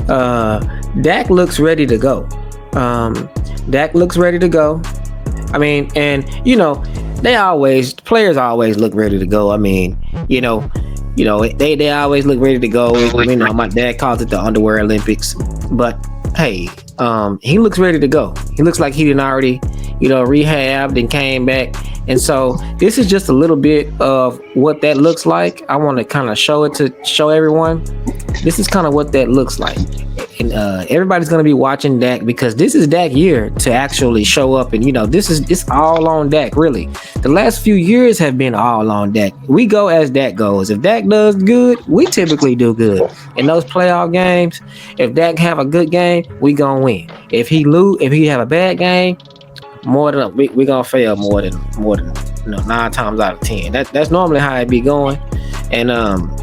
Dak looks ready to go. Dak looks ready to go. I mean, and players always look ready to go. I mean, they always look ready to go. My dad calls it the underwear Olympics, but hey, he looks ready to go. He looks like he didn't already, rehabbed and came back. And so this is just a little bit of what that looks like. I want to kind of show everyone. This is kind of what that looks like. And everybody's going to be watching Dak because this is Dak year to actually show up. And, it's all on Dak, really. The last few years have been all on Dak. We go as Dak goes. If Dak does good, we typically do good. In those playoff games, if Dak have a good game, we going to win. If he have a bad game, we gonna fail more than 9 times out of 10. That's normally how it be going. And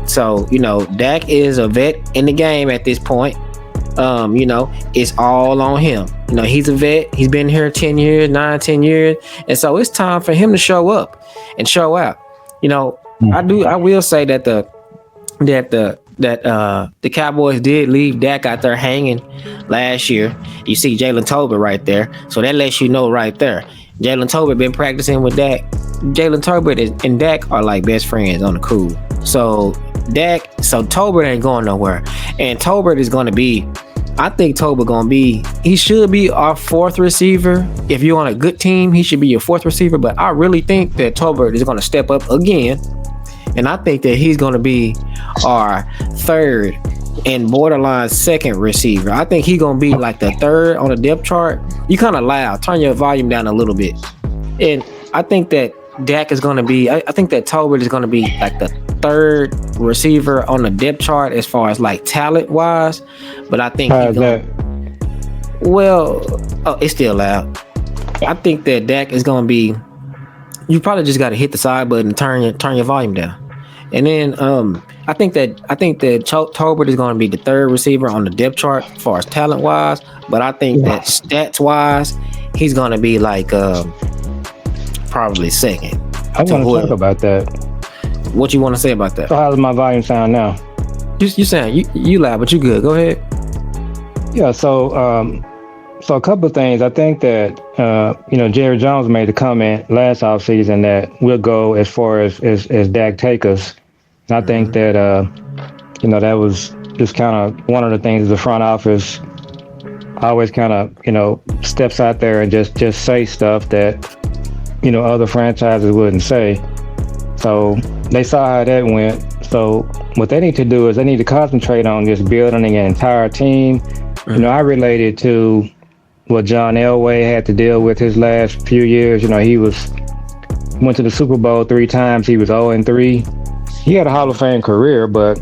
so Dak is a vet in the game at this point. It's all on him. He's a vet. He's been here 10 years, and so it's time for him to show up and show out. I will say that the Cowboys did leave Dak out there hanging last year. You see Jalen Tolbert right there. So that lets you know right there. Jalen Tolbert been practicing with Dak. Jalen Tolbert and Dak are like best friends on the cool. So Tolbert ain't going nowhere. And Tolbert is going to be, I think he should be our 4th receiver. If you're on a good team, he should be your 4th receiver. But I really think that Tolbert is going to step up again. And I think that he's going to be our 3rd and borderline 2nd receiver. I think he's going to be like the 3rd on the depth chart. You kind of loud. Turn your volume down a little bit. And I think that Dak is going to be, I think that Tolbert is going to be like the 3rd receiver on the depth chart as far as like talent wise. But I think it's still loud. I think that Dak is going to be, you probably just got to hit the side button and turn your volume down. And then I think that Tolbert is going to be the 3rd receiver on the depth chart as far as talent wise. But I think that stats wise, he's going to be like probably 2nd. I want to talk about that. What you want to say about that? So how does my volume sound now? You sound you loud, but you good. Go ahead. Yeah. So a couple of things. I think that Jerry Jones made the comment last offseason that we'll go as far as Dak take us. And I think that that was just kind of one of the things the front office always kind of steps out there and just say stuff that other franchises wouldn't say. So they saw how that went. So what they need to do is they need to concentrate on just building an entire team. I related to what John Elway had to deal with his last few years. He went to the Super Bowl 3 times. He was 0-3. He had a Hall of Fame career, but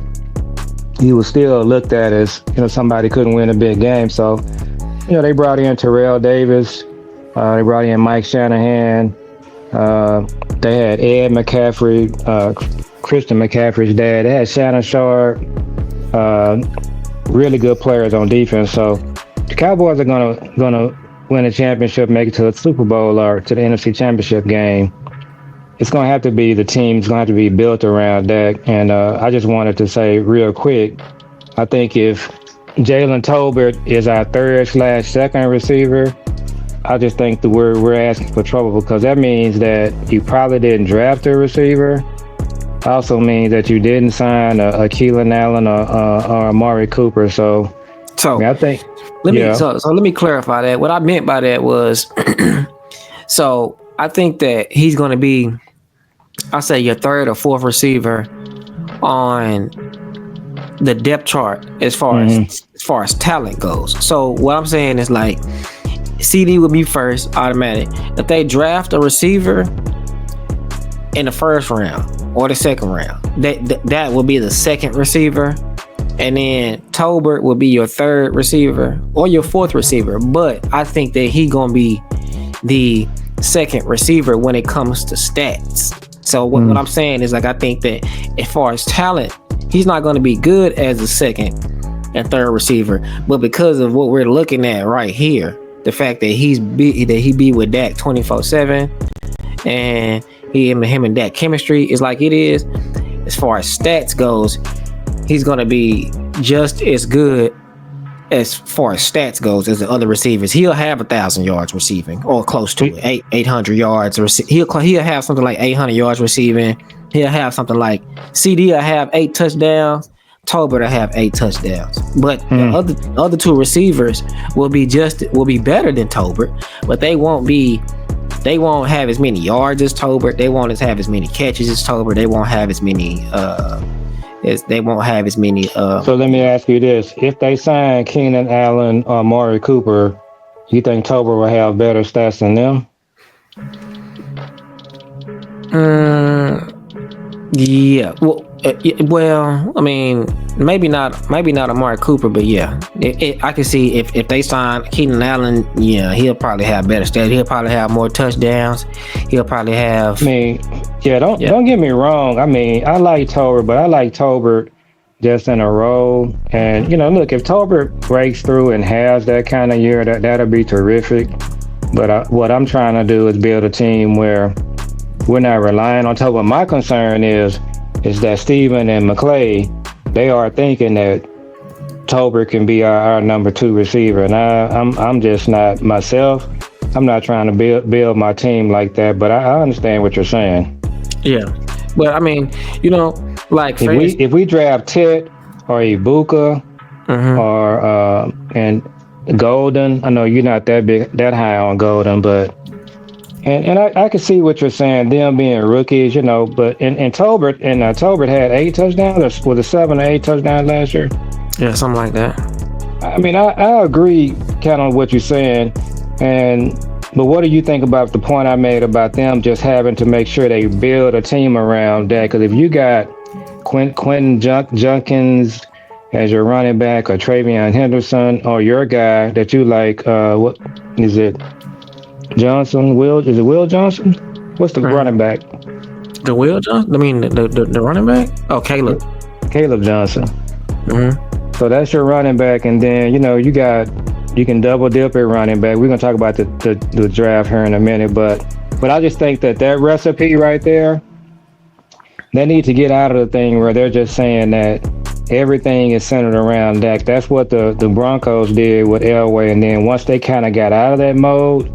he was still looked at as somebody couldn't win a big game. So they brought in Terrell Davis. They brought in Mike Shanahan. They had Ed McCaffrey, Christian McCaffrey's dad. They had Shannon Sharp. Really good players on defense. So the Cowboys are gonna win a championship, make it to the Super Bowl or to the NFC Championship game. It's gonna have to be the team's gonna have to be built around Dak. And I just wanted to say real quick, I think if Jalen Tolbert is our 3rd/2nd receiver, I just think that we're asking for trouble because that means that you probably didn't draft a receiver. Also means that you didn't sign a Keelan Allen or Amari Cooper. So I think. Let me clarify that. What I meant by that was, so I think that he's going to be, I say your 3rd or 4th receiver on the depth chart as far as talent goes. So what I'm saying is like CD would be 1st, automatic. If they draft a receiver in the 1st round or the 2nd round, that will be the 2nd receiver. And then Tolbert will be your 3rd receiver or your 4th receiver. But I think that he's going to be the 2nd receiver when it comes to stats. So what I'm saying is, like, I think that as far as talent, he's not going to be good as a 2nd and 3rd receiver. But because of what we're looking at right here, the fact that he be with Dak 24/7 and him and Dak chemistry is like it is, as far as stats goes, he's going to be just as good as far as stats goes as the other receivers. He'll have 1,000 yards receiving or close to it, 800 yards. He'll have something like 800 yards receiving. He'll have something like CD will have 8 touchdowns. Tolbert will have 8 touchdowns. But the other two receivers will be better than Tolbert, but they won't have as many yards as Tolbert. They won't have as many catches as Tolbert. They won't have as many. So let me ask you this: if they sign Keenan Allen or Amari Cooper, you think Tolbert will have better stats than them? Yeah. Well, I mean, maybe not Amari Cooper, but yeah, I can see if they sign Keenan Allen, yeah, he'll probably have better stats. He'll probably have more touchdowns. He'll probably have. I mean, don't get me wrong. I mean, I like Tolbert, but I like Tolbert just in a role. And look, if Tolbert breaks through and has that kind of year, that'll be terrific. But what I'm trying to do is build a team where we're not relying on Tolbert. My concern is that Steven and McClay, they are thinking that Tolbert can be our number 2 receiver, and I'm just not myself. I'm not trying to build my team like that, but I understand what you're saying. Yeah, but I mean, like if we draft Ted or Ibuka or and Golden, I know you're not that high on Golden, but. And I can see what you're saying, them being rookies, but and Tolbert had 8 touchdowns, or was it 7 or 8 touchdowns last year? Yeah, something like that. I mean, I agree kind of what you're saying, but what do you think about the point I made about them just having to make sure they build a team around that? Because if you got Quentin Junkins as your running back, or Travion Henderson, or your guy that you like, what is it? Johnson, is it Will Johnson? What's the running back? The Will Johnson? I mean, the running back? Oh, Caleb Johnson. So that's your running back, and then you can double dip at running back. We're gonna talk about the draft here in a minute, but I just think that recipe right there, they need to get out of the thing where they're just saying that everything is centered around Dak. That's what the Broncos did with Elway, and then once they kind of got out of that mode.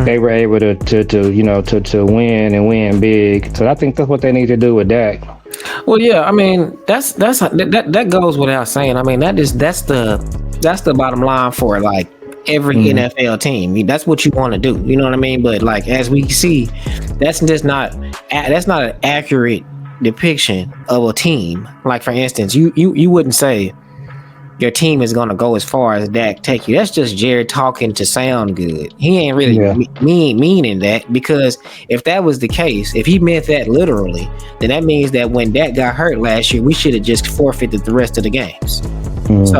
They were able to win and win big. So I think that's what they need to do with Dak. Well, yeah, I mean that goes without saying. I mean that's the bottom line for like every NFL team. That's what you want to do. You know what I mean? But like as we see, that's not an accurate depiction of a team. Like for instance, you wouldn't say your team is going to go as far as Dak take you. That's just Jared talking to sound good. He ain't really meaning that, because if that was the case, if he meant that literally, then that means that when Dak got hurt last year, we should have just forfeited the rest of the games. But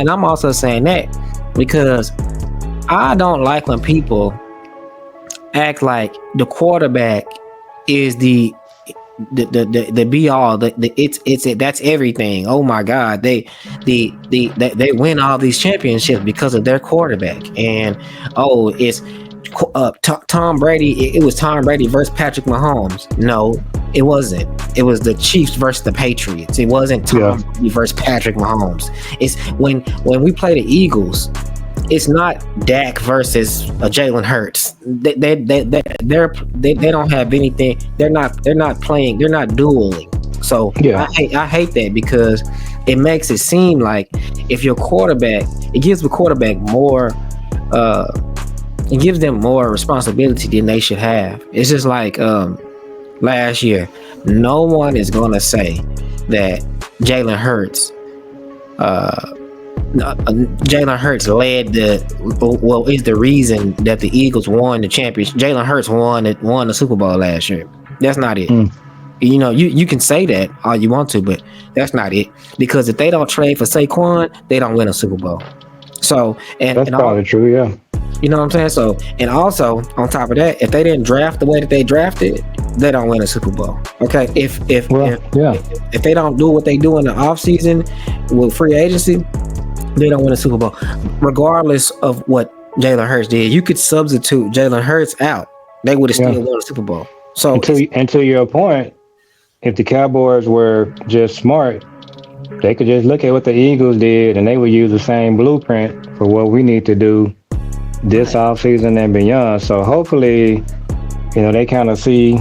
I'm also saying that because I don't like when people act like the quarterback is the be all, that's everything. Oh my God, they win all these championships because of their quarterback. And it's Tom Brady. It was Tom Brady versus Patrick Mahomes. No, it wasn't. It was the Chiefs versus the Patriots. It wasn't Tom Brady versus Patrick Mahomes. It's when we play the Eagles. It's not Dak versus Jalen Hurts. They don't have anything. They're not playing. They're not dueling. So I hate that, because it makes it seem like if your quarterback, it gives the quarterback more. It gives them more responsibility than they should have. It's just like last year. No one is gonna say that Jalen Hurts. Jalen Hurts is the reason that the Eagles won the championship. Jalen Hurts won the Super Bowl last year. That's not it. You can say that all you want to, but that's not it. Because if they don't trade for Saquon, they don't win a Super Bowl. So that's probably true, yeah. You know what I'm saying? So, and also on top of that, if they didn't draft the way that they drafted, they don't win a Super Bowl. Okay, if they don't do what they do in the offseason with free agency, they don't win a Super Bowl, regardless of what Jalen Hurts did. You could substitute Jalen Hurts out; they would have still won a Super Bowl. So, and to your point, if the Cowboys were just smart, they could just look at what the Eagles did, and they would use the same blueprint for what we need to do this offseason and beyond. So hopefully, they kind of see.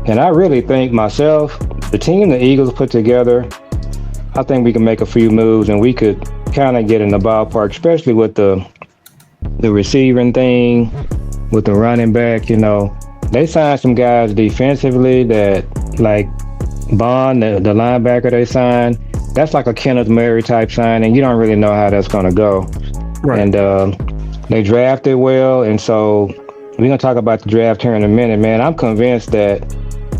And I really think myself, the team the Eagles put together, I think we can make a few moves and we could kind of get in the ballpark, especially with the receiving thing, with the running back. They signed some guys defensively that, like Bond, the linebacker they signed, that's like a Kenneth Murray type signing. You don't really know how that's going to go. Right. And they drafted well. And so we're going to talk about the draft here in a minute, man. I'm convinced that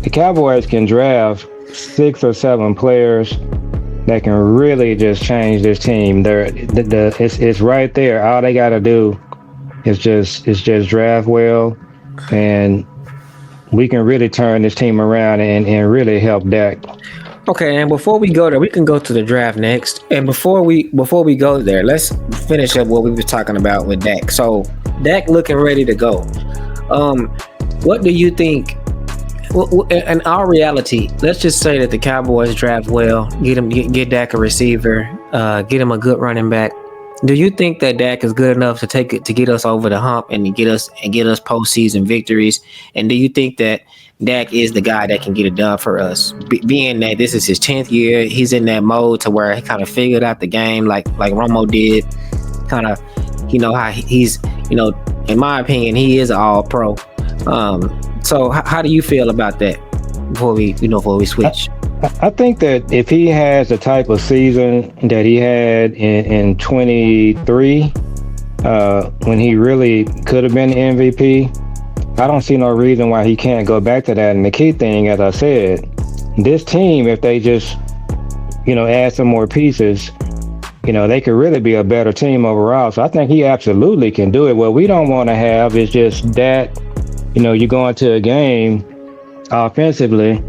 the Cowboys can draft 6 or 7 players that can really just change this team. It's right there. All they got to do is just draft well, and we can really turn this team around and really help Dak. Okay, and before we go there, we can go to the draft next. And before we go there, let's finish up what we were talking about with Dak. So Dak looking ready to go. What do you think? In our reality, let's just say that the Cowboys draft well, get Dak a receiver, get him a good running back. Do you think that Dak is good enough to get us over the hump and get us postseason victories? And do you think that Dak is the guy that can get it done for us? Being that this is his 10th year, he's in that mode to where he kind of figured out the game, like Romo did. Kind of, how he's, in my opinion, he is an all-pro. So how do you feel about that before we switch? I think that if he has the type of season that he had in 23, when he really could have been the MVP, I don't see no reason why he can't go back to that. And the key thing, as I said, this team, if they just, add some more pieces, they could really be a better team overall. So I think he absolutely can do it. What we don't want to have is just that, you go into a game offensively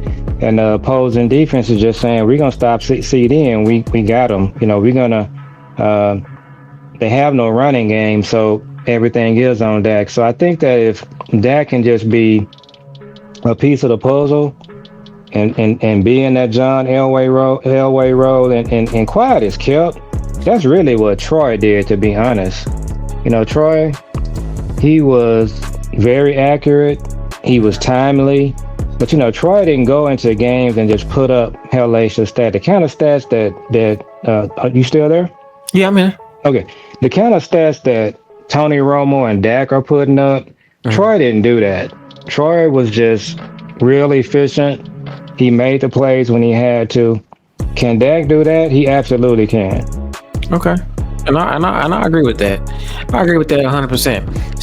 and the opposing defense is just saying, we're going to stop CD, we got them. We're going to, they have no running game, so everything is on Dak. So I think that if Dak can just be a piece of the puzzle and be in that John Elway role and quiet as kept, that's really what Troy did, to be honest. Troy, he was very accurate. He was timely. But, Troy didn't go into games and just put up hellacious stats. The kind of stats that are you still there? Yeah, I'm here. Okay. The kind of stats that Tony Romo and Dak are putting up, Troy didn't do that. Troy was just real efficient. He made the plays when he had to. Can Dak do that? He absolutely can. Okay. And I agree with that. I agree with that 100%.